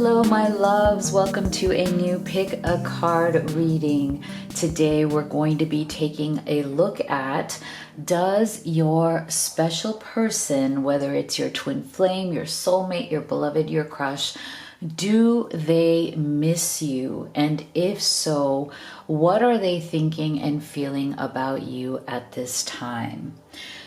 Hello, my loves. Welcome to a new Pick a Card reading. Today, we're going to be taking a look at, does your special person, whether it's your twin flame, your soulmate, your beloved, your crush, do they miss you? And if so, what are they thinking and feeling about you at this time?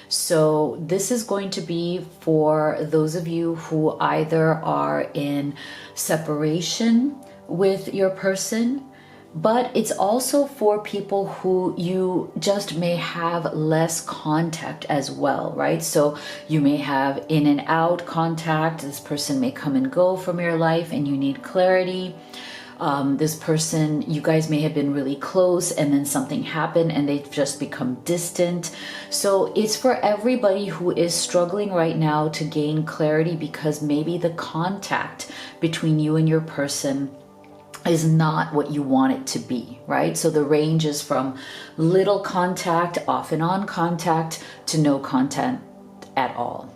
So this is going to be for those of you who either are in separation with your person, but it's also for people who you just may have less contact as well, right? So you may have in and out contact. This person may come and go from your life and you need clarity. This person, you guys may have been really close and then something happened and they've just become distant. So it's for everybody who is struggling right now to gain clarity because maybe the contact between you and your person is not what you want it to be, right? So the range is from little contact, off and on contact, to no contact at all.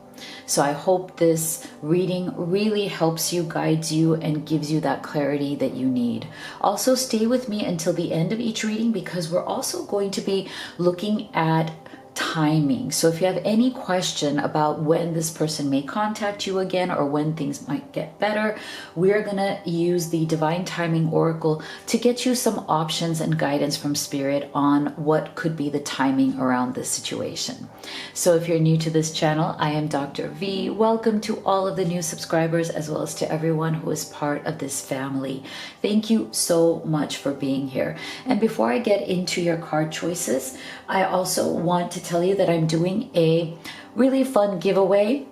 So I hope this reading really helps you, guides you, and gives you that clarity that you need. Also, stay with me until the end of each reading because we're also going to be looking at timing. So if you have any question about when this person may contact you again or when things might get better, we're going to use the Divine Timing Oracle to get you some options and guidance from Spirit on what could be the timing around this situation. So if you're new to this channel, I am Dr. V. Welcome to all of the new subscribers as well as to everyone who is part of this family. Thank you so much for being here. And before I get into your card choices, I also want to tell you that I'm doing a really fun giveaway.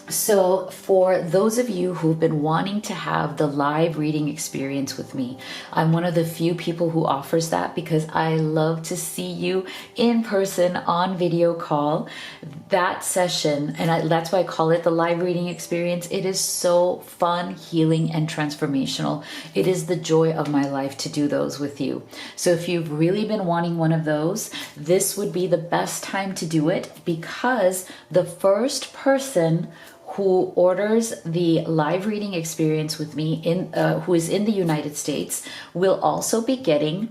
So for those of you who've been wanting to have the live reading experience with me, I'm one of the few people who offers that because I love to see you in person on video call. That session, and that's why I call it the live reading experience, it is so fun, healing, and transformational. It is the joy of my life to do those with you. So if you've really been wanting one of those, this would be the best time to do it because the first person who orders the live reading experience with me who is in the United States will also be getting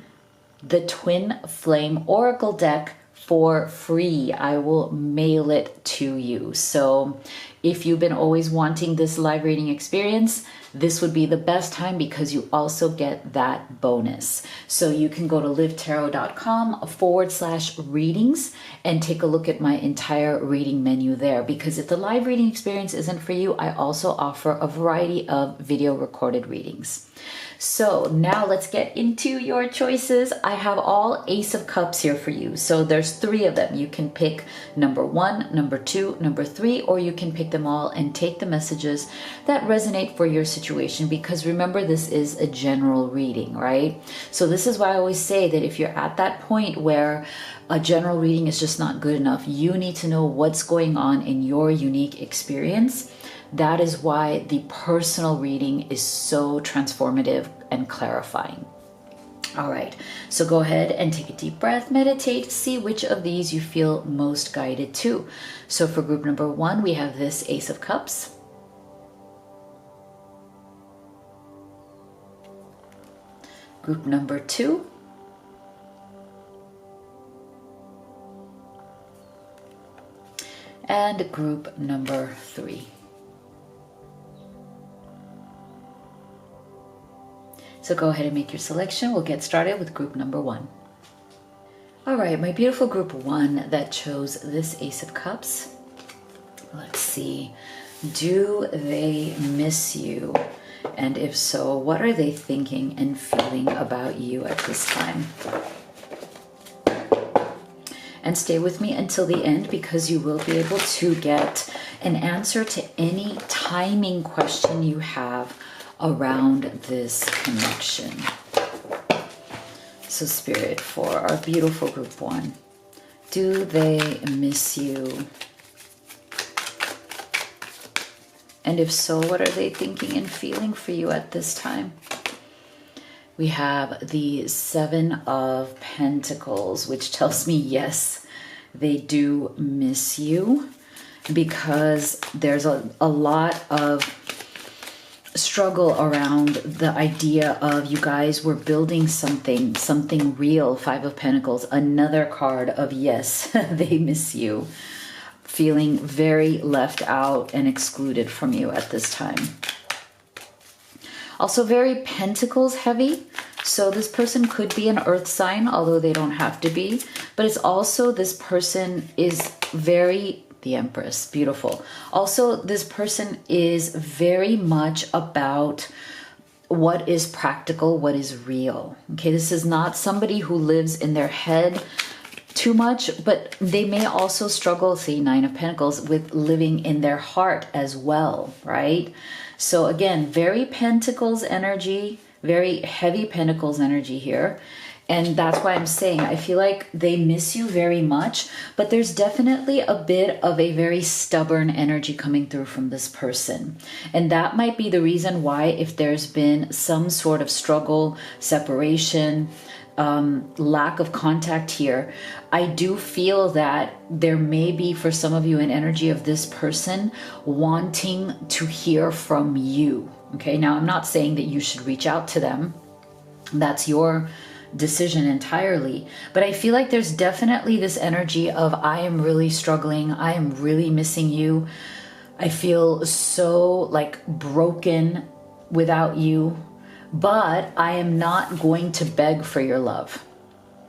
the Twin Flame Oracle deck for free. I will mail it to you. So if you've been always wanting this live reading experience, this would be the best time because you also get that bonus. So you can go to livetarot.com/readings and take a look at my entire reading menu there. Because if the live reading experience isn't for you, I also offer a variety of video recorded readings. So now let's get into your choices. I have all Ace of Cups here for you. So there's 3 of them. You can pick number 1, number 2, number 3, or you can pick them all and take the messages that resonate for your situation. Because remember, this is a general reading, right? So this is why I always say that if you're at that point where a general reading is just not good enough, you need to know what's going on in your unique experience. That is why the personal reading is so transformative and clarifying. All right, so go ahead and take a deep breath, meditate, see which of these you feel most guided to. So for group number 1, we have this Ace of Cups. Group number 2. And group number 3. So go ahead and make your selection. We'll get started with group number 1. All right, my beautiful group 1 that chose this Ace of Cups. Let's see. Do they miss you? And if so, what are they thinking and feeling about you at this time? And stay with me until the end because you will be able to get an answer to any timing question you have around this connection. So Spirit, for our beautiful group 1, do they miss you? And if so, what are they thinking and feeling for you at this time? We have the 7 of Pentacles, which tells me, yes, they do miss you because there's a lot of struggle around the idea of you guys were building something real. Five of Pentacles, another card of yes, they miss you. Feeling very left out and excluded from you at this time. Also very Pentacles heavy. So this person could be an earth sign, although they don't have to be. But it's also, this person is very, the Empress, beautiful. Also, this person is very much about what is practical, what is real. Okay, this is not somebody who lives in their head too much, but they may also struggle, see, Nine of Pentacles, with living in their heart as well, right? So again, very Pentacles energy, very heavy Pentacles energy here. And that's why I'm saying I feel like they miss you very much, but there's definitely a bit of a very stubborn energy coming through from this person. And that might be the reason why, if there's been some sort of struggle, separation, lack of contact here, I do feel that there may be, for some of you, an energy of this person wanting to hear from you. Okay, now I'm not saying that you should reach out to them. That's your decision entirely. But I feel like there's definitely this energy of, I am really struggling. I am really missing you. I feel so like broken without you, but I am not going to beg for your love.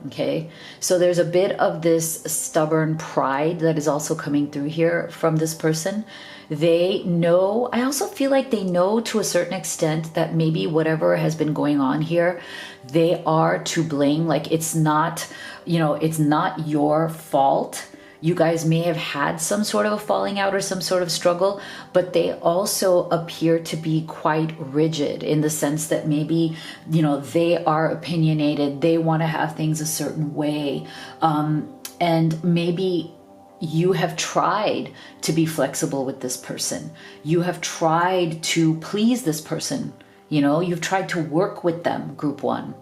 Okay, so there's a bit of this stubborn pride that is also coming through here from this person. They know, I also feel like they know to a certain extent that maybe whatever has been going on here, they are to blame. Like, it's not, you know, it's not your fault. You guys may have had some sort of a falling out or some sort of struggle, but they also appear to be quite rigid in the sense that maybe, you know, they are opinionated. They want to have things a certain way. And maybe you have tried to be flexible with this person. You have tried to please this person. You know, you've tried to work with them, group one.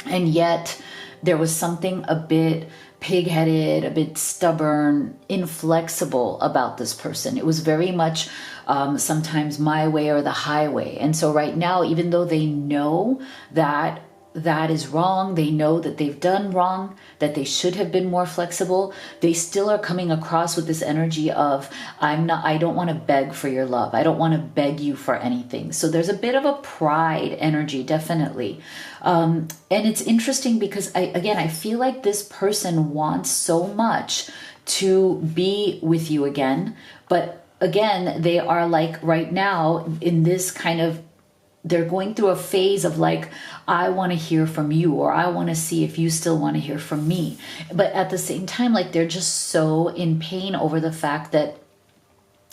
And yet there was something a bit pig-headed, a bit stubborn, inflexible about this person. It was very much sometimes my way or the highway. And so right now, even though they know that that is wrong, they know that they've done wrong, that they should have been more flexible, they still are coming across with this energy of, I don't want to beg for your love. I don't want to beg you for anything. So there's a bit of a pride energy, definitely. And it's interesting because I feel like this person wants so much to be with you again. But again, they are like right now in this kind of, they're going through a phase of like, I want to hear from you, or I want to see if you still want to hear from me. But at the same time, like, they're just so in pain over the fact that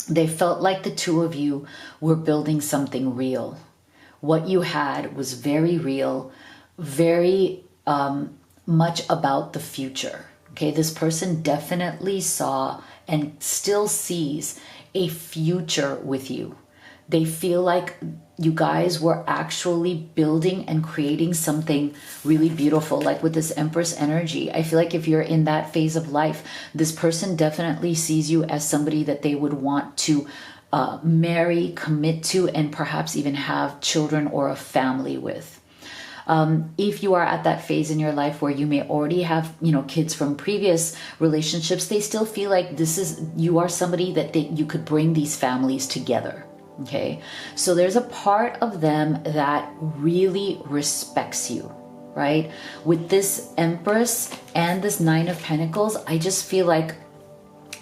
they felt like the two of you were building something real. What you had was very real, very much about the future. Okay, this person definitely saw and still sees a future with you. They feel like you guys were actually building and creating something really beautiful, like with this Empress energy. I feel like if you're in that phase of life, this person definitely sees you as somebody that they would want to marry, commit to, and perhaps even have children or a family with. If you are at that phase in your life where you may already have, you know, kids from previous relationships, they still feel like you are somebody that you could bring these families together. Okay, so there's a part of them that really respects you, right? With this Empress and this Nine of Pentacles, I just feel like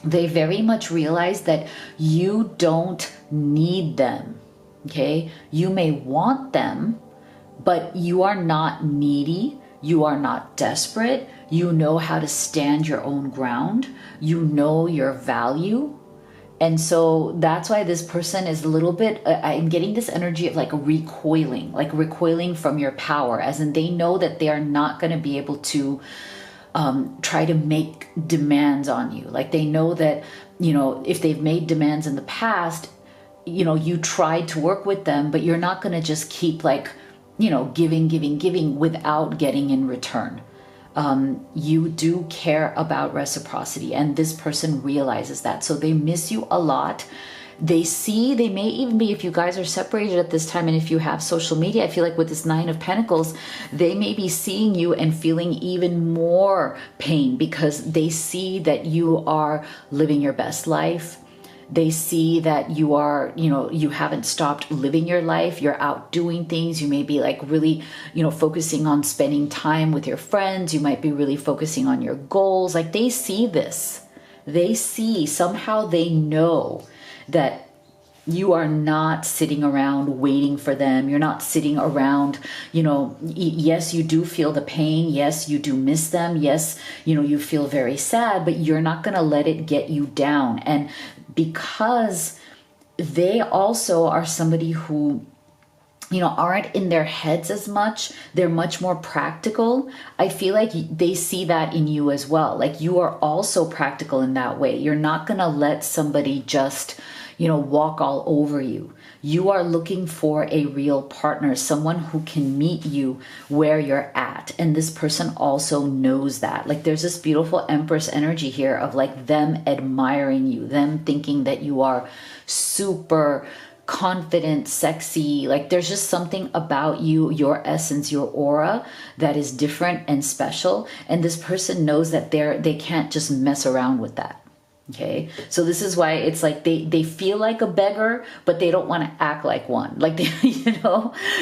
they very much realize that you don't need them, okay? You may want them, but you are not needy. You are not desperate. You know how to stand your own ground. You know your value. And so that's why this person is a little bit, I'm getting this energy of like recoiling from your power, as in they know that they are not going to be able to try to make demands on you. Like they know that, you know, if they've made demands in the past, you know, you tried to work with them, but you're not going to just keep like, you know, giving without getting in return. You do care about reciprocity, and this person realizes that. So they miss you a lot. They may even be, if you guys are separated at this time and if you have social media, I feel like with this Nine of Pentacles, they may be seeing you and feeling even more pain because they see that you are living your best life. They see that you are, you haven't stopped living your life. You're out doing things. You may be like really, focusing on spending time with your friends. You might be really focusing on your goals. Like they see this. They see, somehow they know that you are not sitting around waiting for them. You're not sitting around, yes, you do feel the pain. Yes, you do miss them. Yes, you feel very sad, but you're not going to let it get you down. And because they also are somebody who, aren't in their heads as much, they're much more practical. I feel like they see that in you as well. Like you are also practical in that way. You're not going to let somebody just, walk all over you. You are looking for a real partner, someone who can meet you where you're at. And this person also knows that. Like there's this beautiful Empress energy here of like them admiring you, them thinking that you are super confident, sexy. Like there's just something about you, your essence, your aura that is different and special. And this person knows that they can't just mess around with that. Okay, so this is why it's like they feel like a beggar, but they don't want to act like one. Like they,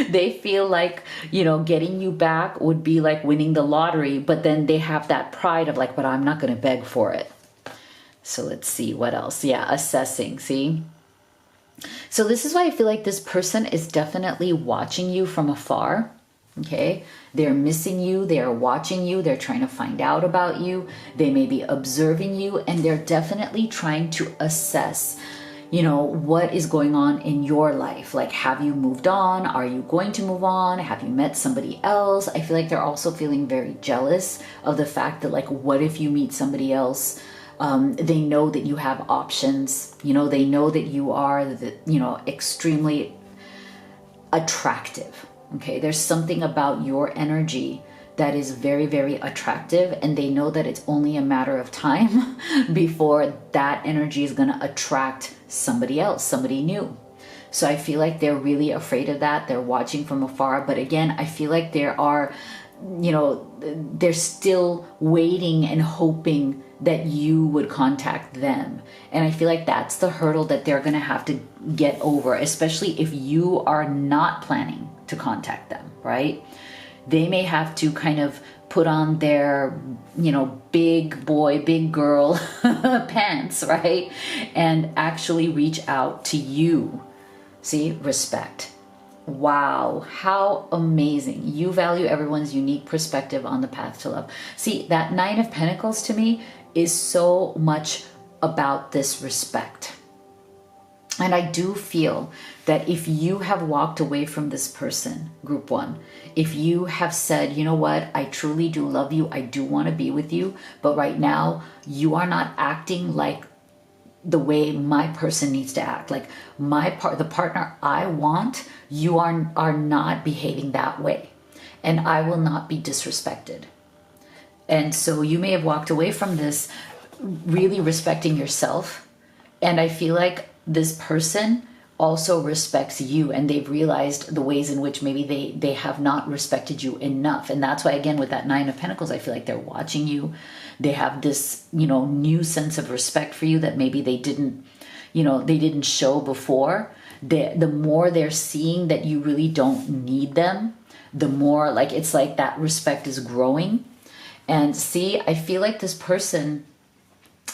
they feel like, getting you back would be like winning the lottery, but then they have that pride of like, but I'm not going to beg for it. So let's see what else. Yeah, assessing, see? So this is why I feel like this person is definitely watching you from afar. Okay, they're missing you, they're watching you, they're trying to find out about you, they may be observing you, and they're definitely trying to assess, what is going on in your life. Like, have you moved on? Are you going to move on? Have you met somebody else? I feel like they're also feeling very jealous of the fact that, like, what if you meet somebody else? They know that you have options, they know that you are, extremely attractive. Okay, there's something about your energy that is very, very attractive, and they know that it's only a matter of time before that energy is going to attract somebody else, somebody new. So I feel like they're really afraid of that. They're watching from afar. But again, I feel like there are, they're still waiting and hoping that you would contact them. And I feel like that's the hurdle that they're going to have to get over, especially if you are not planning to contact them, right? They may have to kind of put on their, big boy, big girl pants, right? And actually reach out to you. See, respect. Wow, how amazing. You value everyone's unique perspective on the path to love. See, that Nine of Pentacles to me is so much about this respect. And I do feel that if you have walked away from this person, group one, if you have said, you know what, I truly do love you, I do want to be with you, but right now you are not acting like the way my person needs to act, like the partner I want, you are not behaving that way, and I will not be disrespected. And so you may have walked away from this really respecting yourself, and I feel like this person also respects you, and they've realized the ways in which maybe they have not respected you enough. And that's why, again, with that Nine of Pentacles, I feel like they're watching you. They have this, new sense of respect for you that maybe they didn't show before. The more they're seeing that you really don't need them, the more it's like that respect is growing. And see, I feel like this person,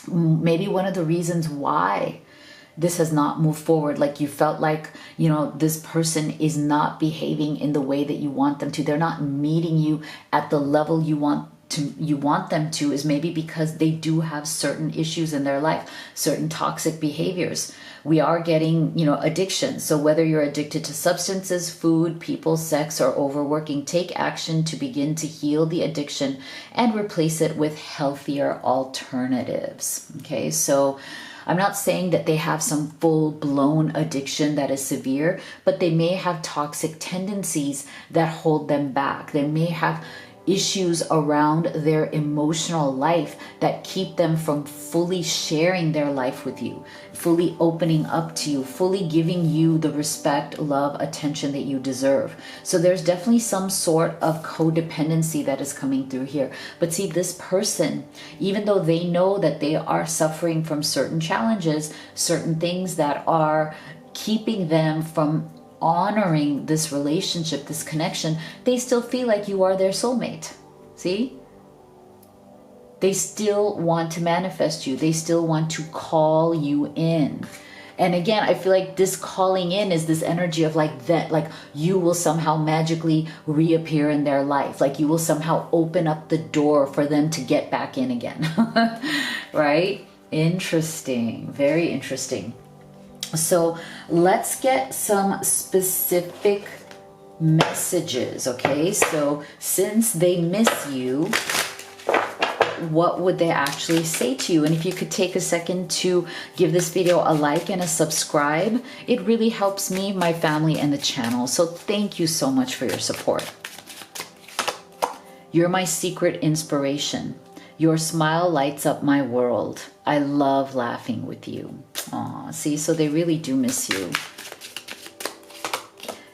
maybe one of the reasons why this has not moved forward, like you felt like, this person is not behaving in the way that you want them to. They're not meeting you at the level you want them to, is maybe because they do have certain issues in their life, certain toxic behaviors. We are getting, addiction. So whether you're addicted to substances, food, people, sex, or overworking, take action to begin to heal the addiction and replace it with healthier alternatives. Okay, so I'm not saying that they have some full-blown addiction that is severe, but they may have toxic tendencies that hold them back. They may have issues around their emotional life that keep them from fully sharing their life with you, fully opening up to you, fully giving you the respect, love, attention that you deserve. So there's definitely some sort of codependency that is coming through here. But see, this person, even though they know that they are suffering from certain challenges, certain things that are keeping them from honoring this relationship, this connection, they still feel like you are their soulmate. See? They still want to manifest you. They still want to call you in. And again, I feel like this calling in is this energy of like that, like you will somehow magically reappear in their life. Like you will somehow open up the door for them to get back in again. Right? Interesting. Very interesting. So let's get some specific messages, okay? So since they miss you, what would they actually say to you? And if you could take a second to give this video a like and a subscribe, it really helps me, my family, and the channel. So thank you so much for your support. You're my secret inspiration. Your smile lights up my world. I love laughing with you. Aw, see, so they really do miss you.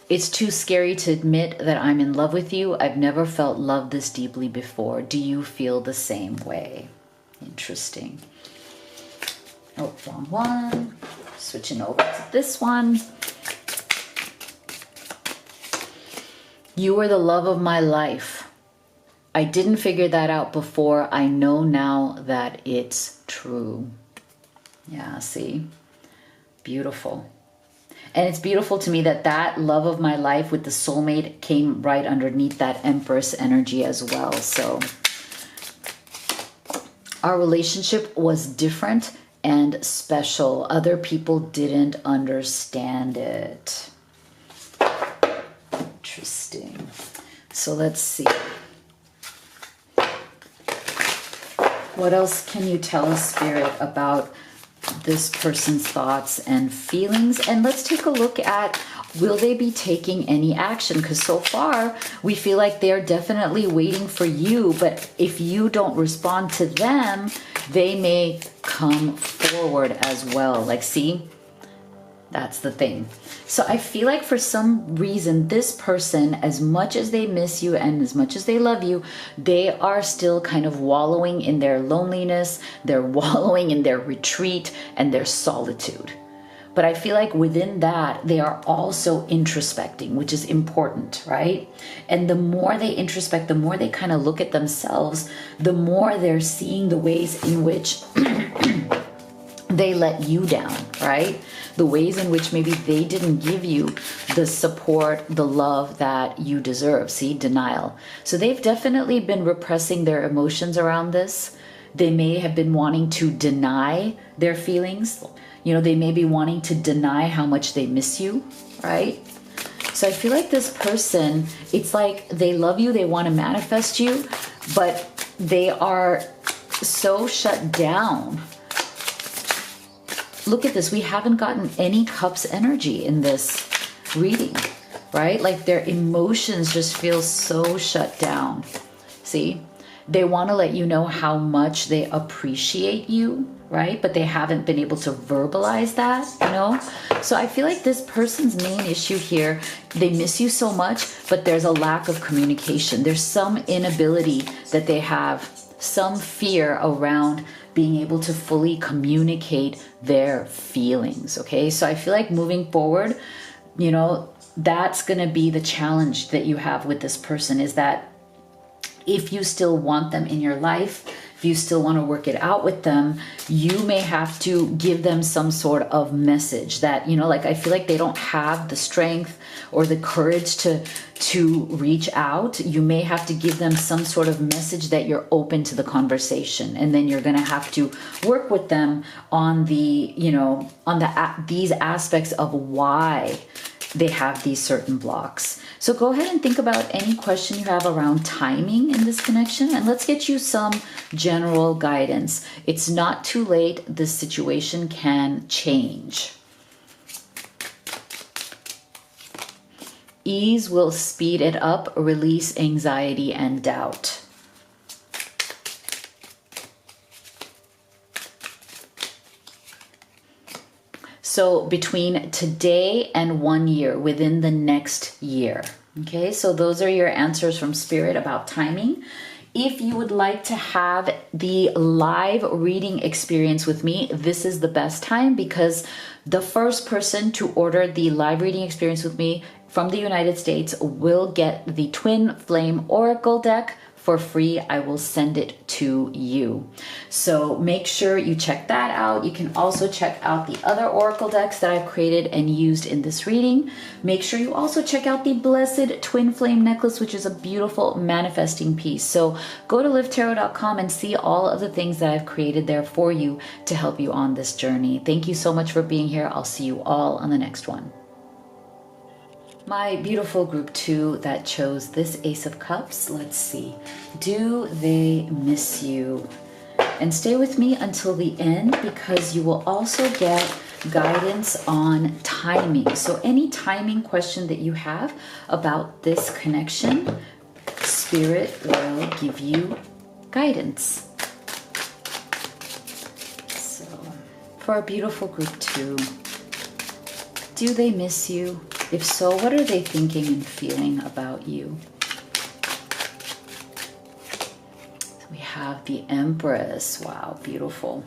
It's too scary to admit that I'm in love with you. I've never felt love this deeply before. Do you feel the same way? Interesting. Oh, wrong one. Switching over to this one. You were the love of my life. I didn't figure that out before. I know now that it's true. Yeah, see? Beautiful. And it's beautiful to me that that love of my life with the soulmate came right underneath that Empress energy as well. So our relationship was different and special. Other people didn't understand it. Interesting. So let's see. What else can you tell us, Spirit, about this person's thoughts and feelings? And let's take a look at, will they be taking any action? Because so far, we feel like they're definitely waiting for you. But if you don't respond to them, they may come forward as well. Like, see? That's the thing. So I feel like for some reason, this person, as much as they miss you and as much as they love you, they are still kind of wallowing in their loneliness. They're wallowing in their retreat and their solitude. But I feel like within that, they are also introspecting, which is important, right? And the more they introspect, the more they kind of look at themselves, the more they're seeing the ways in which they let you down, right? The ways in which maybe they didn't give you the support, the love that you deserve. See, denial. So they've definitely been repressing their emotions around this. They may have been wanting to deny their feelings. You know, they may be wanting to deny how much they miss you, right? So I feel like this person, it's like they love you, they want to manifest you, but they are so shut down. Look at this. We haven't gotten any cups energy in this reading, right? Like their emotions just feel so shut down. See? They want to let you know how much they appreciate you, right? But they haven't been able to verbalize that, you know? So I feel like this person's main issue here, they miss you so much, but there's a lack of communication. There's some inability that they have, some fear around being able to fully communicate their feelings, okay? So I feel like moving forward, you know, that's going to be the challenge that you have with this person, is that if you still want them in your life, if you still want to work it out with them, you may have to give them some sort of message that, you know, like I feel like they don't have the strength or the courage to reach out. You may have to give them some sort of message that you're open to the conversation, and then you're going to have to work with them on the, you know, on these aspects of why they have these certain blocks. So go ahead and think about any question you have around timing in this connection, and let's get you some general guidance. It's not too late. This situation can change. Ease will speed it up, release anxiety and doubt. So between today and 1 year, within the next year. Okay, so those are your answers from Spirit about timing. If you would like to have the live reading experience with me, this is the best time, because the first person to order the live reading experience with me from the United States will get the Twin Flame Oracle deck for free. I will send it to you. So make sure you check that out. You can also check out the other Oracle decks that I've created and used in this reading. Make sure you also check out the Blessed Twin Flame Necklace, which is a beautiful manifesting piece. So go to livetarot.com and see all of the things that I've created there for you to help you on this journey. Thank you so much for being here. I'll see you all on the next one. My beautiful group 2 that chose this Ace of Cups, let's see. Do they miss you? And stay with me until the end, because you will also get guidance on timing. So any timing question that you have about this connection, Spirit will give you guidance. So for our beautiful group 2, do they miss you? If so, what are they thinking and feeling about you? So we have the Empress. Wow, beautiful.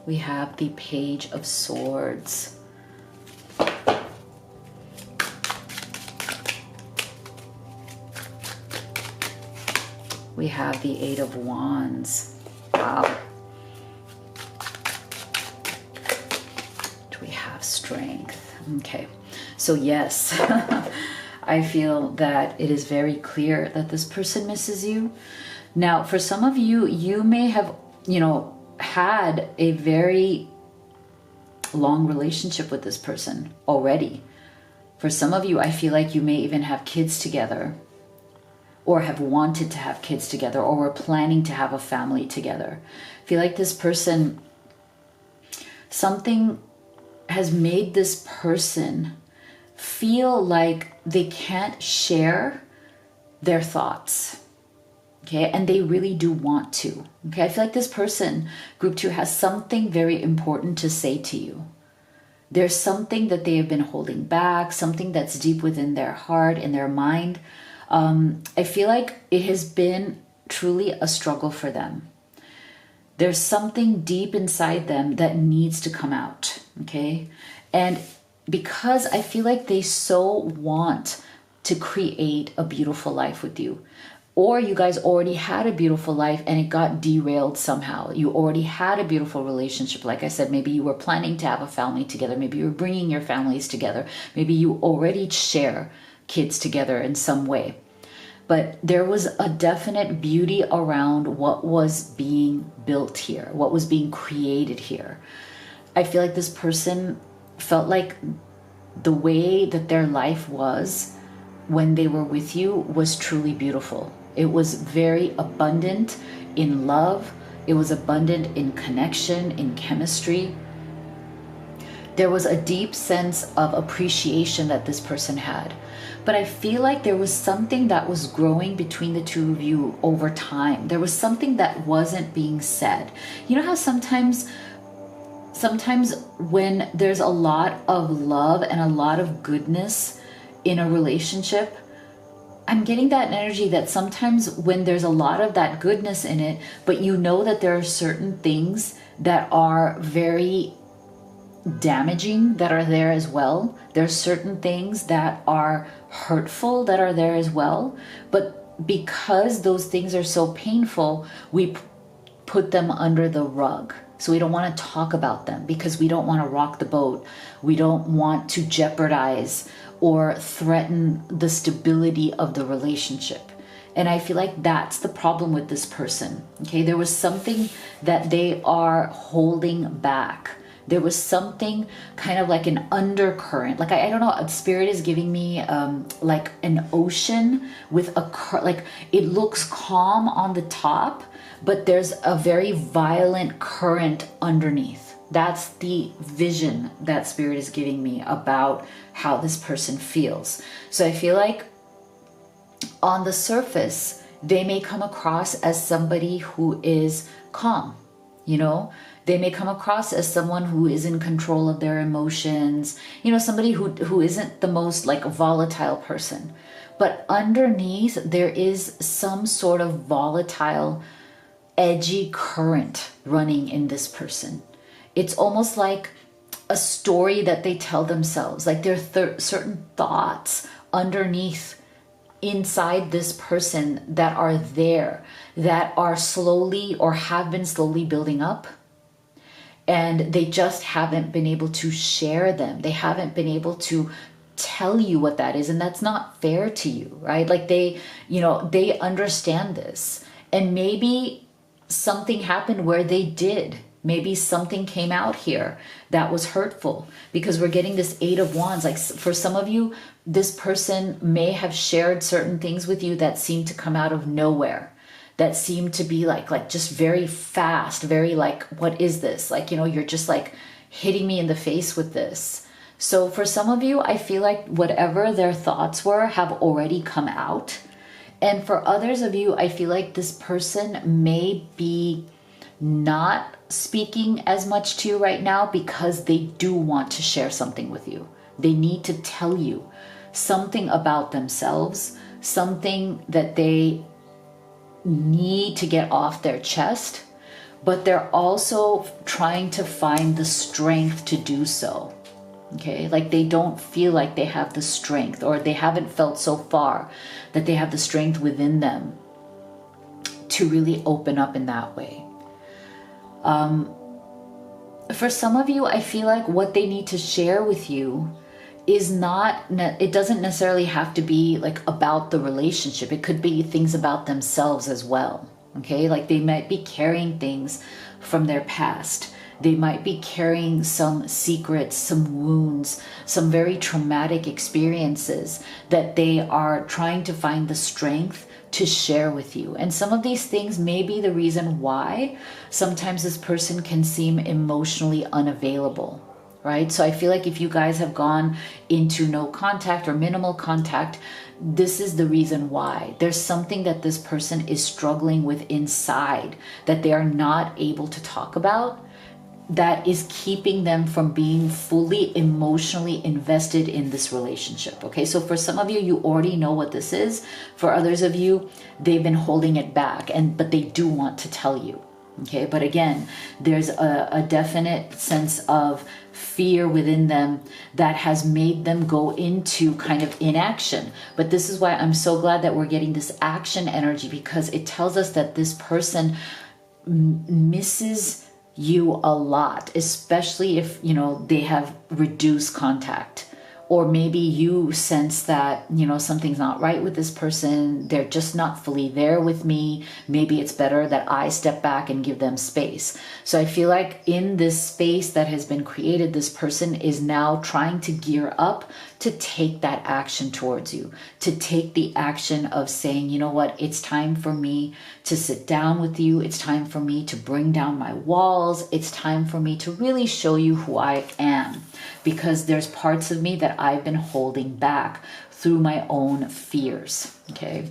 We have the Page of Swords. We have the Eight of Wands. Wow. We have Strength. Okay, so yes, I feel that it is very clear that this person misses you. Now, for some of you, you may have, had a very long relationship with this person already. For some of you, I feel like you may even have kids together, or have wanted to have kids together, or were planning to have a family together. I feel like this person, something has made this person feel like they can't share their thoughts. Okay, and they really do want to. Okay, I feel like this person, group 2, has something very important to say to you. There's something that they have been holding back, something that's deep within their heart and their mind. I feel like it has been truly a struggle for them. There's something deep inside them that needs to come out, okay? And because I feel like they so want to create a beautiful life with you, or you guys already had a beautiful life and it got derailed somehow. You already had a beautiful relationship. Like I said, maybe you were planning to have a family together. Maybe you were bringing your families together. Maybe you already share kids together in some way. But there was a definite beauty around what was being built here, what was being created here. I feel like this person felt like the way that their life was when they were with you was truly beautiful. It was very abundant in love. It was abundant in connection, in chemistry. There was a deep sense of appreciation that this person had. But I feel like there was something that was growing between the two of you over time. There was something that wasn't being said. You know how sometimes when there's a lot of love and a lot of goodness in a relationship, I'm getting that energy that sometimes when there's a lot of that goodness in it, but you know that there are certain things that are very damaging that are there as well. There's certain things that are hurtful that are there as well. But because those things are so painful, we put them under the rug. So we don't want to talk about them because we don't want to rock the boat. We don't want to jeopardize or threaten the stability of the relationship. And I feel like that's the problem with this person. Okay, there was something that they are holding back. There was something kind of like an undercurrent. Like, I don't know, Spirit is giving me like an ocean with a, like it looks calm on the top, but there's a very violent current underneath. That's the vision that Spirit is giving me about how this person feels. So I feel like on the surface, they may come across as somebody who is calm, they may come across as someone who is in control of their emotions, somebody who isn't the most like volatile person. But underneath, there is some sort of volatile, edgy current running in this person. It's almost like a story that they tell themselves, like there are certain thoughts underneath inside this person that are there, that are slowly or have been slowly building up. And they just haven't been able to share them. They haven't been able to tell you what that is. And that's not fair to you, right? Like they understand this. And maybe something happened where they did. Maybe something came out here that was hurtful, because we're getting this 8 of Wands. Like for some of you, this person may have shared certain things with you that seem to come out of nowhere, that seem to be like just very fast, very like, what is this? Like, you're just like hitting me in the face with this. So for some of you, I feel like whatever their thoughts were have already come out. And for others of you, I feel like this person may be not speaking as much to you right now because they do want to share something with you. They need to tell you something about themselves, something that they need to get off their chest, but they're also trying to find the strength to do so. Okay, like they don't feel like they have the strength, or they haven't felt so far that they have the strength within them to really open up in that way. For some of you, I feel like what they need to share with you is not, it doesn't necessarily have to be like about the relationship. It could be things about themselves as well. Okay, like they might be carrying things from their past. They might be carrying some secrets, some wounds, some very traumatic experiences that they are trying to find the strength to share with you. And some of these things may be the reason why sometimes this person can seem emotionally unavailable, right? So I feel like if you guys have gone into no contact or minimal contact, this is the reason why. There's something that this person is struggling with inside that they are not able to talk about, that is keeping them from being fully emotionally invested in this relationship. Okay, so for some of you, you already know what this is. For others of you, they've been holding it back, but they do want to tell you. Okay, but again, there's a definite sense of fear within them that has made them go into kind of inaction. But this is why I'm so glad that we're getting this action energy, because it tells us that this person misses you a lot, especially if they have reduced contact, or maybe you sense that something's not right with this person. They're just not fully there with me. Maybe it's better that I step back and give them space. So I feel like in this space that has been created, this person is now trying to gear up to take that action towards you, to take the action of saying, you know what, it's time for me to sit down with you. It's time for me to bring down my walls. It's time for me to really show you who I am, because there's parts of me that I've been holding back through my own fears. Okay.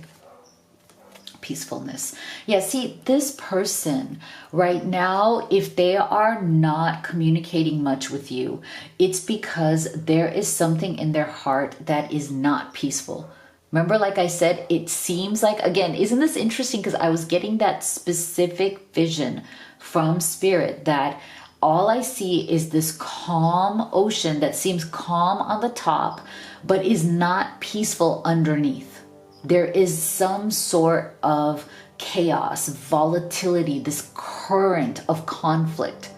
Peacefulness. Yeah, see, this person right now, if they are not communicating much with you, it's because there is something in their heart that is not peaceful. Remember, like I said, it seems like, again, isn't this interesting? Because I was getting that specific vision from Spirit that all I see is this calm ocean that seems calm on the top, but is not peaceful underneath. There is some sort of chaos, volatility, this current of conflict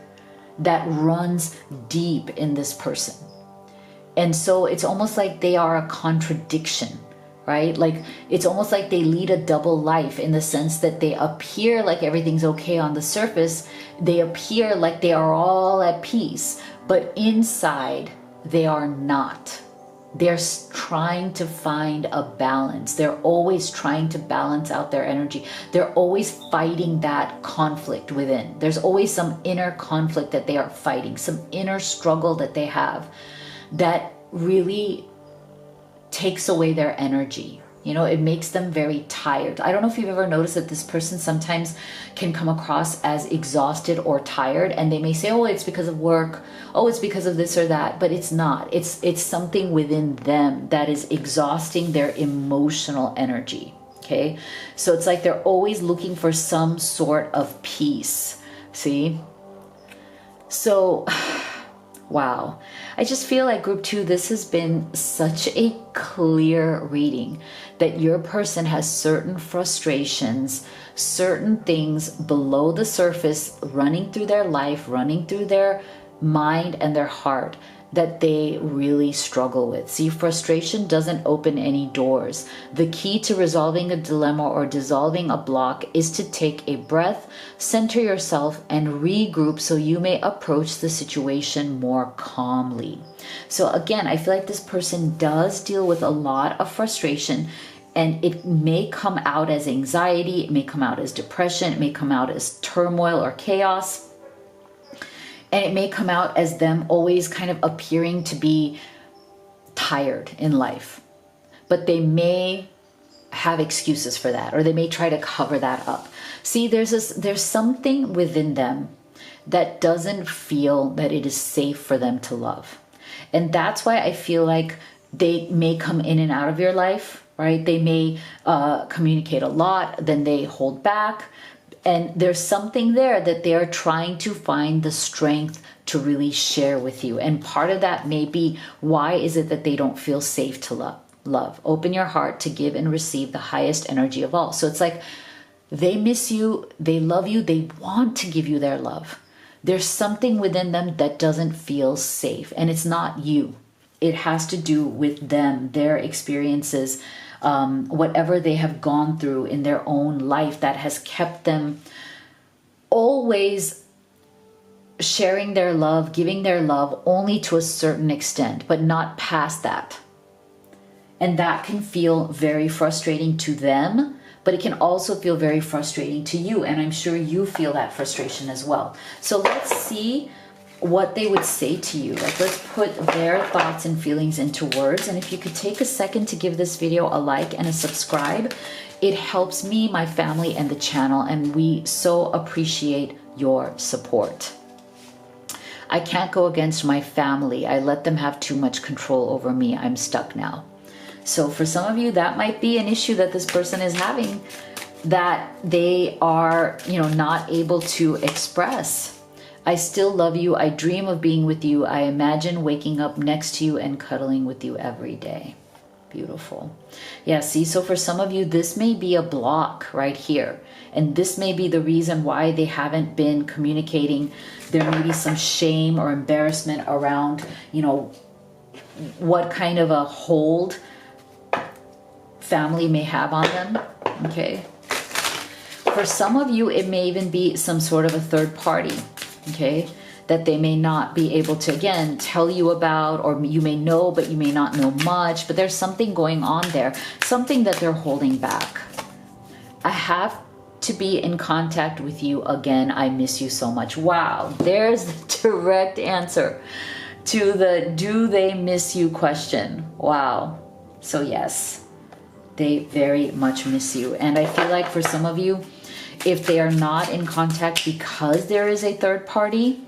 that runs deep in this person. And so it's almost like they are a contradiction, right? Like it's almost like they lead a double life, in the sense that they appear like everything's okay on the surface. They appear like they are all at peace, but inside they are not. They're trying to find a balance. They're always trying to balance out their energy. They're always fighting that conflict within. There's always some inner conflict that they are fighting, some inner struggle that they have that really takes away their energy. You know, it makes them very tired. I don't know if you've ever noticed that this person sometimes can come across as exhausted or tired, and they may say, oh, it's because of work. Oh, it's because of this or that. But it's not. It's something within them that is exhausting their emotional energy. Okay. So it's like they're always looking for some sort of peace. See? So, wow. I just feel like group 2, this has been such a clear reading that your person has certain frustrations, certain things below the surface running through their life, running through their mind and their heart that they really struggle with. See, frustration doesn't open any doors. The key to resolving a dilemma or dissolving a block is to take a breath, center yourself, and regroup so you may approach the situation more calmly. So again, I feel like this person does deal with a lot of frustration, and it may come out as anxiety, it may come out as depression, it may come out as turmoil or chaos. And it may come out as them always kind of appearing to be tired in life. But they may have excuses for that, or they may try to cover that up. See, there's something within them that doesn't feel that it is safe for them to love. And that's why I feel like they may come in and out of your life, right? They may communicate a lot, then they hold back. And there's something there that they're trying to find the strength to really share with you. And part of that may be, why is it that they don't feel safe to love? Open your heart to give and receive the highest energy of all. So it's like they miss you, they love you, they want to give you their love. There's something within them that doesn't feel safe, and it's not you. It has to do with them, their experiences, whatever they have gone through in their own life that has kept them always sharing their love, giving their love only to a certain extent, but not past that. And that can feel very frustrating to them, but it can also feel very frustrating to you. And I'm sure you feel that frustration as well. So let's see what they would say to you. Like, let's put their thoughts and feelings into words. And if you could take a second to give this video a like and a subscribe, it helps me, my family, and the channel, and we so appreciate your support. I can't go against my family. I let them have too much control over me. I'm stuck now. So for some of you, that might be an issue that this person is having, that they are, not able to express. I still love you. I dream of being with you. I imagine waking up next to you and cuddling with you every day. Beautiful. Yeah, see, so for some of you, this may be a block right here. And this may be the reason why they haven't been communicating. There may be some shame or embarrassment around, what kind of a hold family may have on them. Okay. For some of you, it may even be some sort of a third party. Okay, that they may not be able to, again, tell you about, or you may know, but you may not know much, but there's something going on there, something that they're holding back. I have to be in contact with you again. I miss you so much. Wow, there's the direct answer to the do they miss you question. Wow. So yes, they very much miss you. And I feel like for some of you, if they are not in contact because there is a third party,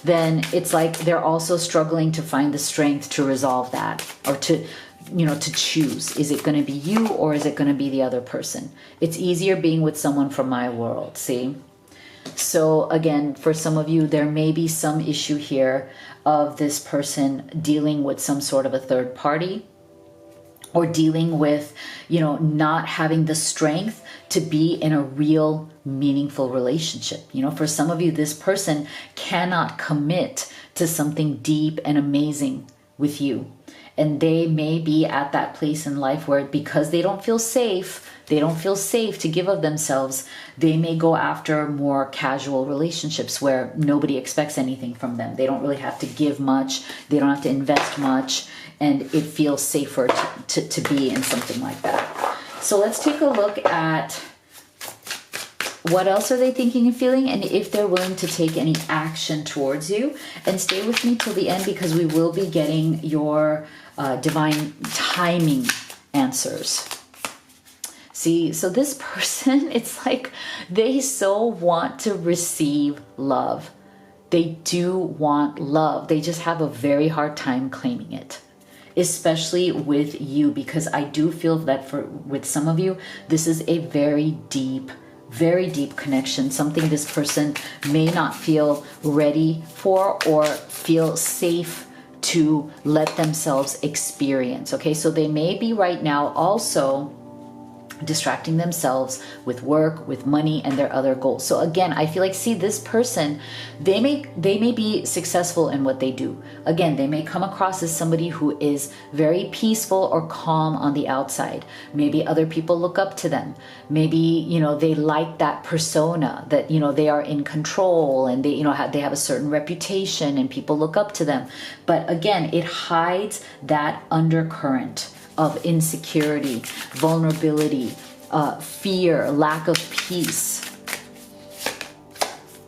then it's like they're also struggling to find the strength to resolve that, or to choose. Is it going to be you, or is it going to be the other person? It's easier being with someone from my world, see? So again, for some of you, there may be some issue here of this person dealing with some sort of a third party, or dealing with, not having the strength to be in a real meaningful relationship. For some of you, this person cannot commit to something deep and amazing with you. And they may be at that place in life where, because they don't feel safe to give of themselves, they may go after more casual relationships where nobody expects anything from them. They don't really have to give much. They don't have to invest much. And it feels safer to be in something like that. So let's take a look at what else are they thinking and feeling, and if they're willing to take any action towards you. And stay with me till the end, because we will be getting your divine timing answers. See, so this person, it's like they so want to receive love. They do want love. They just have a very hard time claiming it, especially with you, because I do feel that with some of you, this is a very deep connection, something this person may not feel ready for or feel safe to let themselves experience. Okay, so they may be right now also distracting themselves with work, with money, and their other goals. So again, I feel like, see, this person, they may be successful in what they do. Again, they may come across as somebody who is very peaceful or calm on the outside. Maybe other people look up to them. Maybe, you know, they like that persona that, you know, they are in control, and they, you know, they have a certain reputation and people look up to them. But again, it hides that undercurrent of insecurity, vulnerability, fear, lack of peace.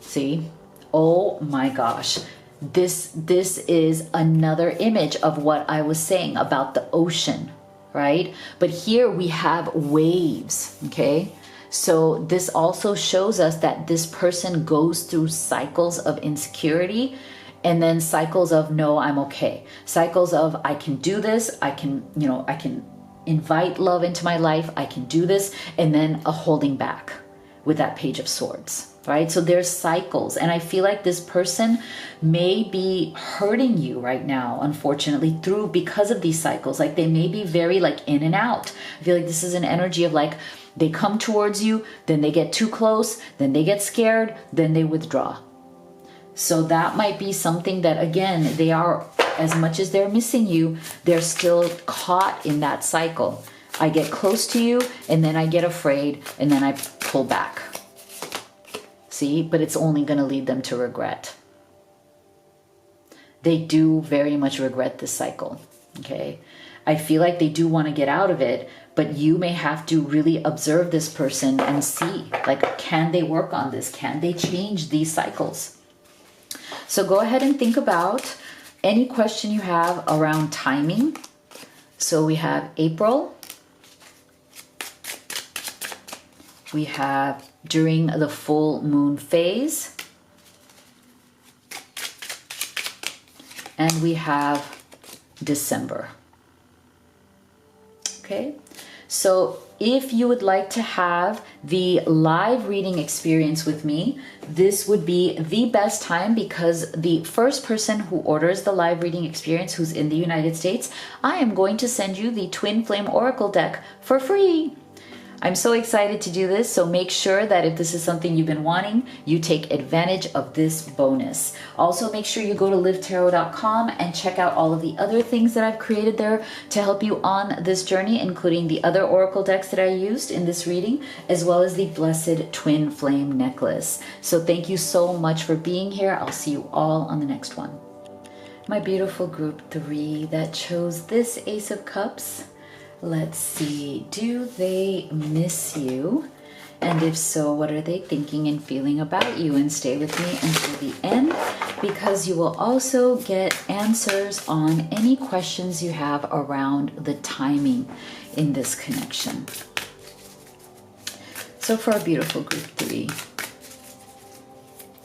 See? Oh my gosh. This is another image of what I was saying about the ocean, right? But here we have waves, okay? So this also shows us that this person goes through cycles of insecurity, and then cycles of, no, I'm okay. Cycles of, I can do this. I can, you know, I can invite love into my life. I can do this. And then a holding back with that Page of Swords, right? So there's cycles. And I feel like this person may be hurting you right now, unfortunately, because of these cycles. Like they may be very like in and out. I feel like this is an energy of like, they come towards you, then they get too close, then they get scared, then they withdraw. So that might be something that, again, they are, as much as they're missing you, they're still caught in that cycle. I get close to you, and then I get afraid, and then I pull back. See, but it's only going to lead them to regret. They do very much regret this cycle, okay? I feel like they do want to get out of it, but you may have to really observe this person and see, like, can they work on this? Can they change these cycles? So go ahead and think about any question you have around timing. So we have April. We have during the full moon phase. And we have December. Okay, so if you would like to have the live reading experience with me, this would be the best time, because the first person who orders the live reading experience who's in the United States, I am going to send you the Twin Flame Oracle deck for free. I'm so excited to do this, so make sure that if this is something you've been wanting, you take advantage of this bonus. Also, make sure you go to livetarot.com and check out all of the other things that I've created there to help you on this journey, including the other oracle decks that I used in this reading, as well as the Blessed Twin Flame necklace. So thank you so much for being here. I'll see you all on the next one. My beautiful group 3 that chose this Ace of Cups. Let's see, do they miss you? And if so, what are they thinking and feeling about you? And stay with me until the end, because you will also get answers on any questions you have around the timing in this connection. So for our beautiful group 3,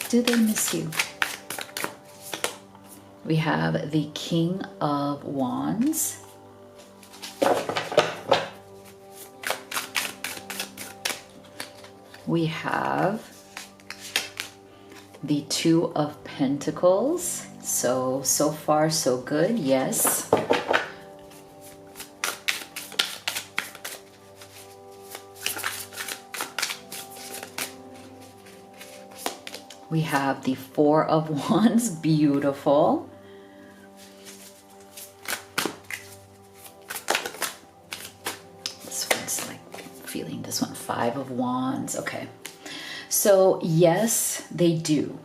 do they miss you? We have the King of Wands. We have the Two of Pentacles. So far, so good. Yes. We have the Four of Wands. Beautiful. this one. Five of Wands. Okay. So yes, they do.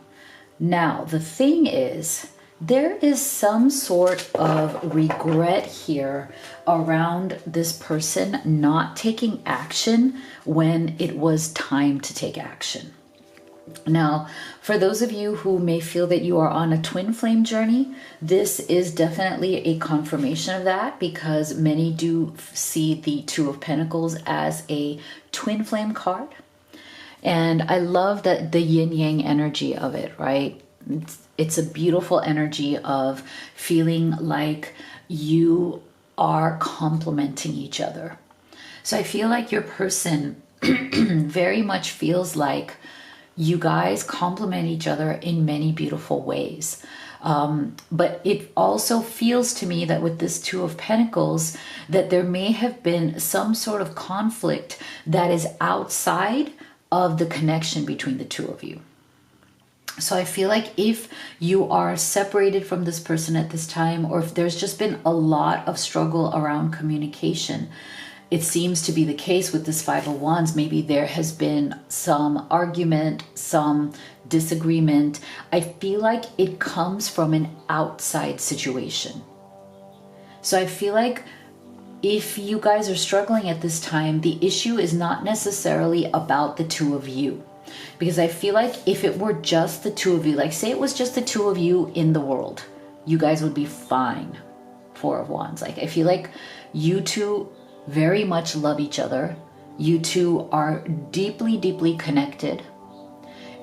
Now, the thing is, there is some sort of regret here around this person not taking action when it was time to take action. Now, for those of you who may feel that you are on a twin flame journey, this is definitely a confirmation of that, because many do see the Two of Pentacles as a twin flame card. And I love that the yin yang energy of it, right? It's a beautiful energy of feeling like you are complementing each other. So I feel like your person very much feels like you guys complement each other in many beautiful ways. But it also feels to me that with this Two of Pentacles, that there may have been some sort of conflict that is outside of the connection between the two of you. So I feel like if you are separated from this person at this time, or if there's just been a lot of struggle around communication, it seems to be the case with this Five of Wands. Maybe there has been some argument, some disagreement. I feel like it comes from an outside situation. So I feel like if you guys are struggling at this time, the issue is not necessarily about the two of you. Because I feel like if it were just the two of you, like say it was just the two of you in the world, you guys would be fine. Four of Wands. Like I feel like you two very much love each other. You two are deeply, deeply connected.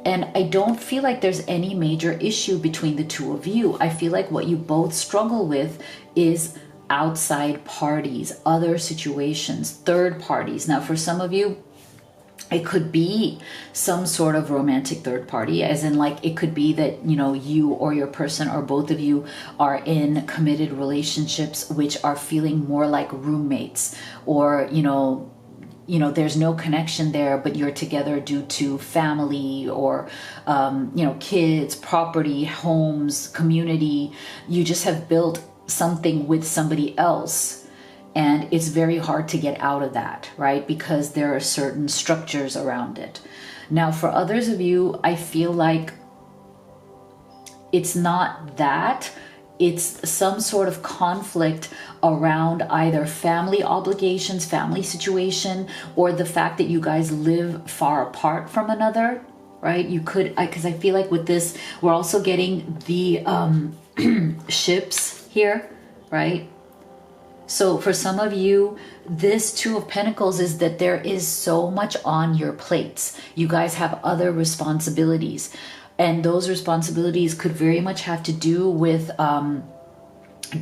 And I don't feel like there's any major issue between the two of you. I feel like what you both struggle with is outside parties, other situations, third parties. Now, for some of you, it could be some sort of romantic third party, as in like it could be that, you know, you or your person or both of you are in committed relationships which are feeling more like roommates, or, you know, there's no connection there, but you're together due to family or, you know, kids, property, homes, community. You just have built something with somebody else. And it's very hard to get out of that, right? Because there are certain structures around it. Now, for others of you, I feel like it's not that. It's some sort of conflict around either family obligations, family situation, or the fact that you guys live far apart from another, right? You could, because I feel like with this, we're also getting the ships here, right? So for some of you, this Two of Pentacles is that there is so much on your plates. You guys have other responsibilities. And those responsibilities could very much have to do with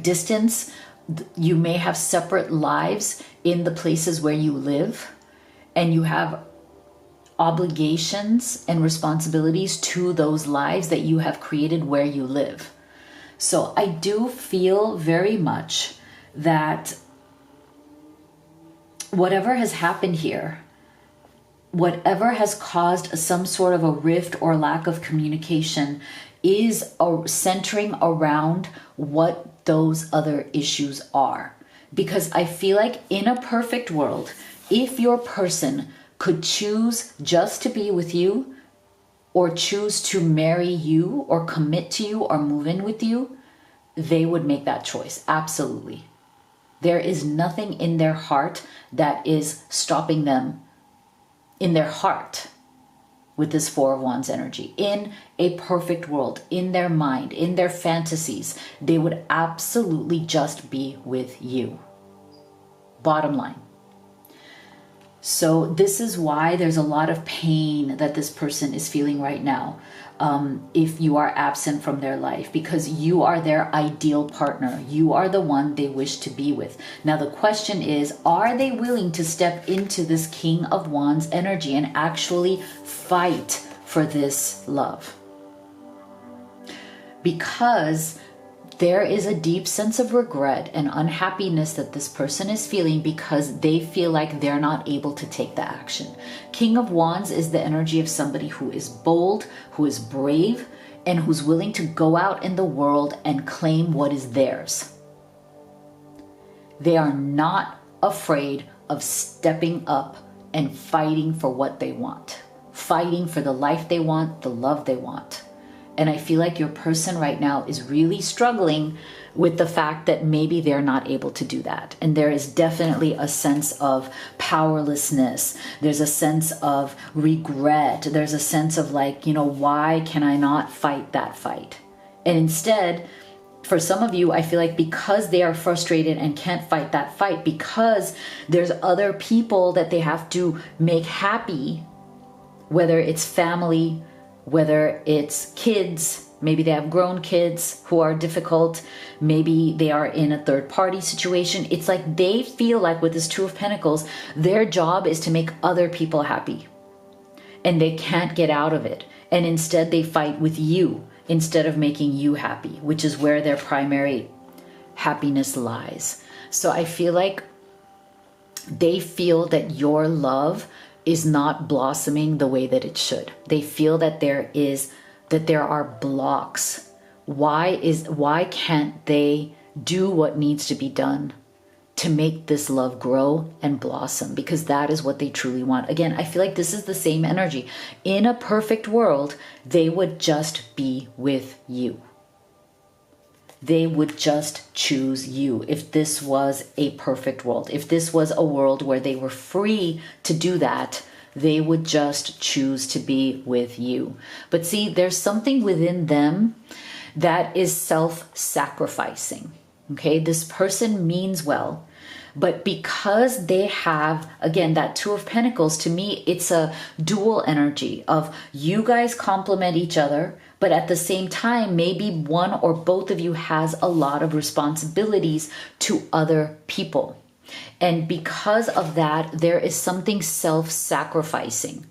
distance. You may have separate lives in the places where you live. And you have obligations and responsibilities to those lives that you have created where you live. So I do feel very much that whatever has happened here, whatever has caused some sort of a rift or lack of communication, is centering around what those other issues are. Because I feel like in a perfect world, if your person could choose just to be with you, or choose to marry you, or commit to you, or move in with you, they would make that choice. Absolutely. There is nothing in their heart that is stopping them in their heart with this Four of Wands energy. In a perfect world, in their mind, in their fantasies, they would absolutely just be with you. Bottom line. So this is why there's a lot of pain that this person is feeling right now. If you are absent from their life, because you are their ideal partner. You are the one they wish to be with. Now the question is, are they willing to step into this King of Wands energy and actually fight for this love? Because there is a deep sense of regret and unhappiness that this person is feeling because they feel like they're not able to take the action. King of Wands is the energy of somebody who is bold, who is brave, and who's willing to go out in the world and claim what is theirs. They are not afraid of stepping up and fighting for what they want, fighting for the life they want, the love they want. And I feel like your person right now is really struggling with the fact that maybe they're not able to do that. And there is definitely a sense of powerlessness. There's a sense of regret. There's a sense of like, you know, why can I not fight that fight? And instead, for some of you, I feel like because they are frustrated and can't fight that fight, because there's other people that they have to make happy, whether it's family, whether it's kids, maybe they have grown kids who are difficult, maybe they are in a third party situation. It's like they feel like with this Two of Pentacles, their job is to make other people happy and they can't get out of it. And instead they fight with you instead of making you happy, which is where their primary happiness lies. So I feel like they feel that your love is not blossoming the way that it should. They feel that there are blocks. Why can't they do what needs to be done to make this love grow and blossom? Because that is what they truly want. Again, I feel like this is the same energy. In a perfect world, they would just be with you. They would just choose you if this was a perfect world. If this was a world where they were free to do that, they would just choose to be with you. But see, there's something within them that is self-sacrificing. Okay, this person means well, but because they have, again, that Two of Pentacles, to me, it's a dual energy of you guys complement each other, but at the same time, maybe one or both of you has a lot of responsibilities to other people. And because of that, there is something self-sacrificing.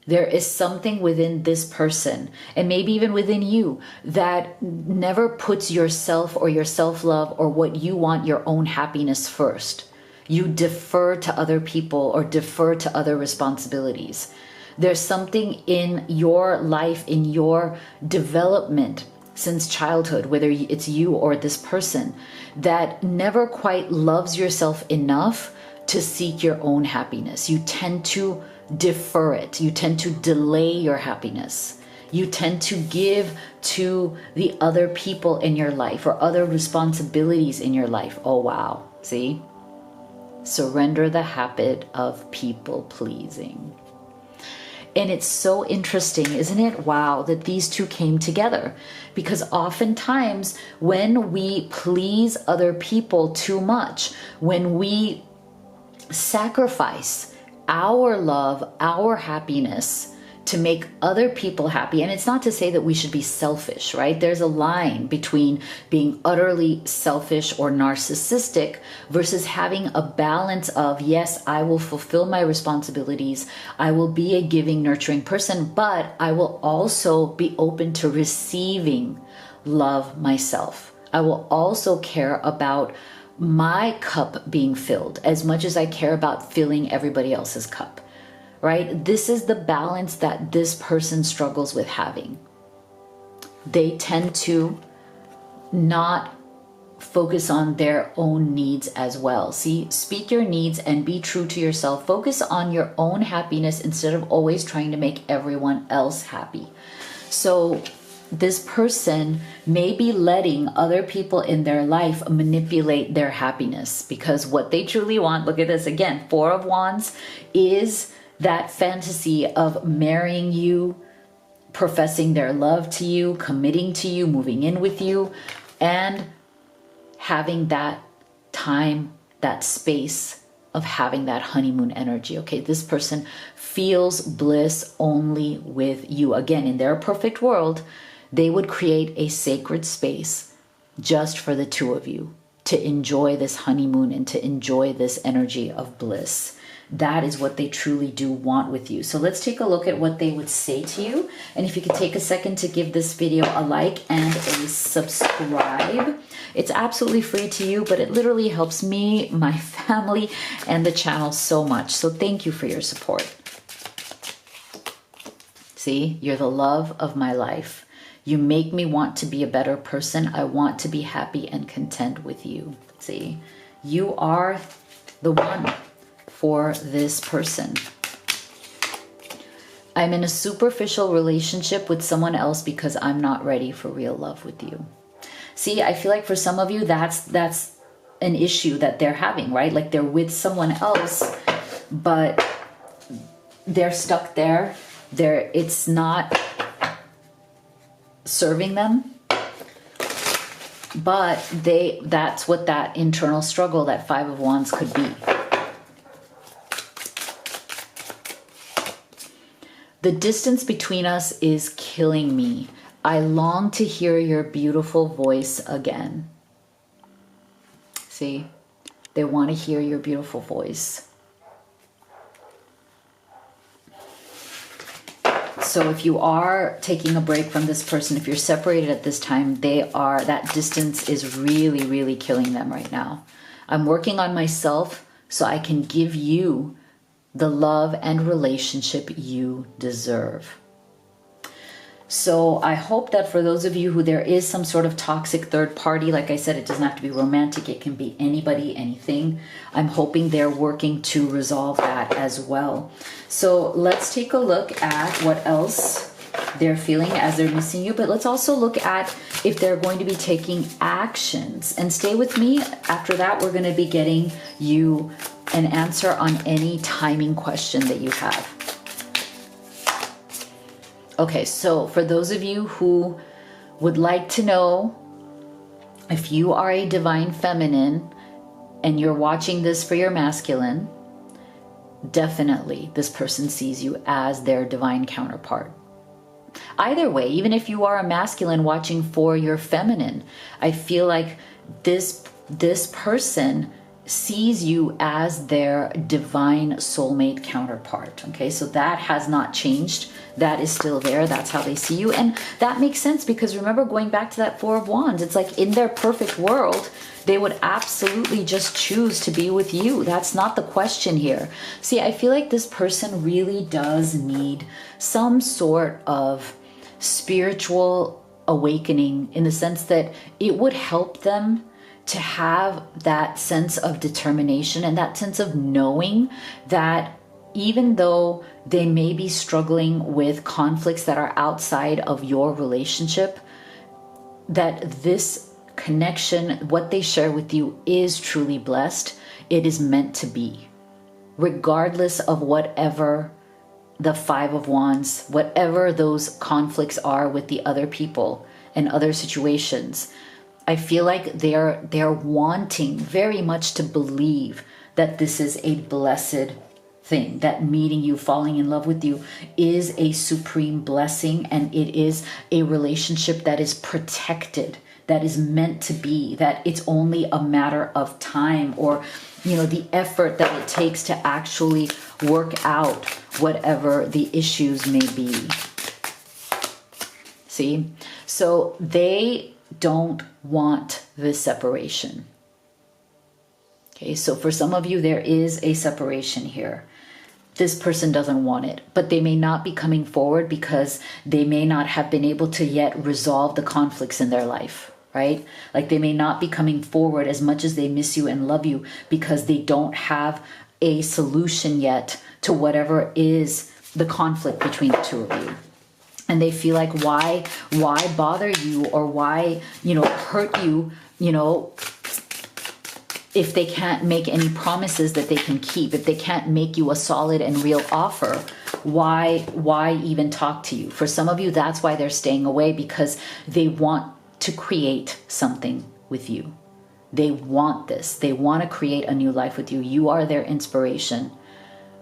There is something within this person, and maybe even within you, that never puts yourself or your self-love or what you want, your own happiness first. You defer to other people or defer to other responsibilities. There's something in your life, in your development since childhood, whether it's you or this person, that never quite loves yourself enough to seek your own happiness. You tend to defer it. You tend to delay your happiness. You tend to give to the other people in your life or other responsibilities in your life. Oh, wow. See? Surrender the habit of people pleasing. And it's so interesting, isn't it? Wow, that these two came together. Because oftentimes when we please other people too much, when we sacrifice our love, our happiness to make other people happy, and it's not to say that we should be selfish, right? There's a line between being utterly selfish or narcissistic versus having a balance of, yes, I will fulfill my responsibilities, I will be a giving, nurturing person, but I will also be open to receiving love myself. I will also care about my cup being filled as much as I care about filling everybody else's cup. Right? This is the balance that this person struggles with having. They tend to not focus on their own needs as well. See, speak your needs and be true to yourself. Focus on your own happiness instead of always trying to make everyone else happy. So this person may be letting other people in their life manipulate their happiness, because what they truly want, look at this again, Four of Wands, is that fantasy of marrying you, professing their love to you, committing to you, moving in with you, and having that time, that space of having that honeymoon energy. Okay, this person feels bliss only with you. Again, in their perfect world, they would create a sacred space just for the two of you to enjoy this honeymoon and to enjoy this energy of bliss. That is what they truly do want with you. So let's take a look at what they would say to you. And if you could take a second to give this video a like and a subscribe. It's absolutely free to you, but it literally helps me, my family, and the channel so much. So thank you for your support. See, you're the love of my life. You make me want to be a better person. I want to be happy and content with you. See, you are the one. for this person. I'm in a superficial relationship with someone else because I'm not ready for real love with you. See, I feel like for some of you, that's an issue that they're having, right? Like they're with someone else, but they're stuck there. It's not serving them, but that's what that internal struggle, that Five of Wands could be. The distance between us is killing me. I long to hear your beautiful voice again. See, they want to hear your beautiful voice. So if you are taking a break from this person, if you're separated at this time, that distance is really, really killing them right now. I'm working on myself so I can give you the love and relationship you deserve. So I hope that for those of you who there is some sort of toxic third party, like I said, it doesn't have to be romantic. It can be anybody, anything. I'm hoping they're working to resolve that as well. So let's take a look at what else they're feeling as they're missing you. But let's also look at if they're going to be taking actions. And stay with me. After that, we're going to be getting you an answer on any timing question that you have. Okay, so for those of you who would like to know if you are a divine feminine and you're watching this for your masculine, definitely this person sees you as their divine counterpart. Either way, even if you are a masculine watching for your feminine, I feel like this person sees you as their divine soulmate counterpart. Okay, so that has not changed. That is still there. That's how they see you. And that makes sense because remember, going back to that Four of Wands, it's like in their perfect world, they would absolutely just choose to be with you. That's not the question here. See, I feel like this person really does need some sort of spiritual awakening, in the sense that it would help them to have that sense of determination and that sense of knowing that even though they may be struggling with conflicts that are outside of your relationship, that this connection, what they share with you, is truly blessed. It is meant to be, regardless of whatever the Five of Wands, whatever those conflicts are with the other people and other situations. I feel like they're wanting very much to believe that this is a blessed thing, that meeting you, falling in love with you is a supreme blessing, and it is a relationship that is protected, that is meant to be, that it's only a matter of time, or the effort that it takes to actually work out whatever the issues may be. See? So they don't want this separation. Okay, so for some of you, there is a separation here. This person doesn't want it, but they may not be coming forward because they may not have been able to yet resolve the conflicts in their life, right? Like they may not be coming forward as much as they miss you and love you because they don't have a solution yet to whatever is the conflict between the two of you. And they feel like, why bother you, or why, hurt you, if they can't make any promises that they can keep, if they can't make you a solid and real offer, why even talk to you? For some of you, that's why they're staying away, because they want to create something with you. They want this. They want to create a new life with you. You are their inspiration.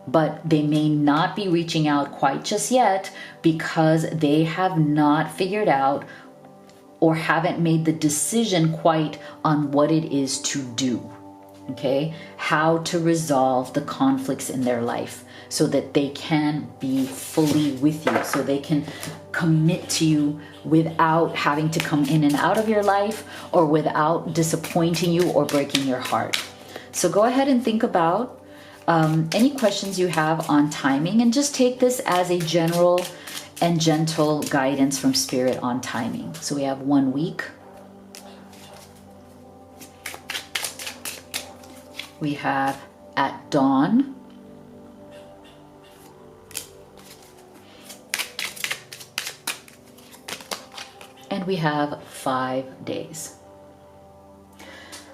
But they may not be reaching out quite just yet because they have not figured out or haven't made the decision quite on what it is to do. Okay? How to resolve the conflicts in their life so that they can be fully with you, so they can commit to you without having to come in and out of your life, or without disappointing you or breaking your heart. So go ahead and think about any questions you have on timing, and just take this as a general and gentle guidance from Spirit on timing. So we have 1 week. We have at dawn. and we have 5 days.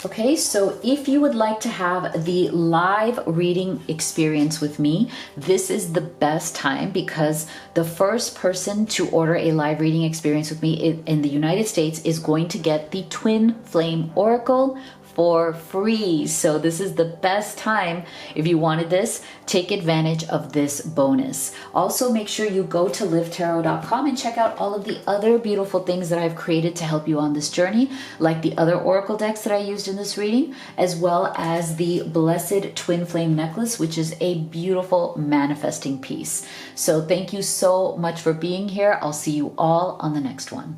Okay, so if you would like to have the live reading experience with me, this is the best time, because the first person to order a live reading experience with me in the United States is going to get the Twin Flame Oracle for free. So this is the best time. If you wanted this, take advantage of this bonus. Also, make sure you go to livetarot.com and check out all of the other beautiful things that I've created to help you on this journey, like the other oracle decks that I used in this reading, as well as the Blessed Twin Flame Necklace, which is a beautiful manifesting piece. So thank you so much for being here. I'll see you all on the next one.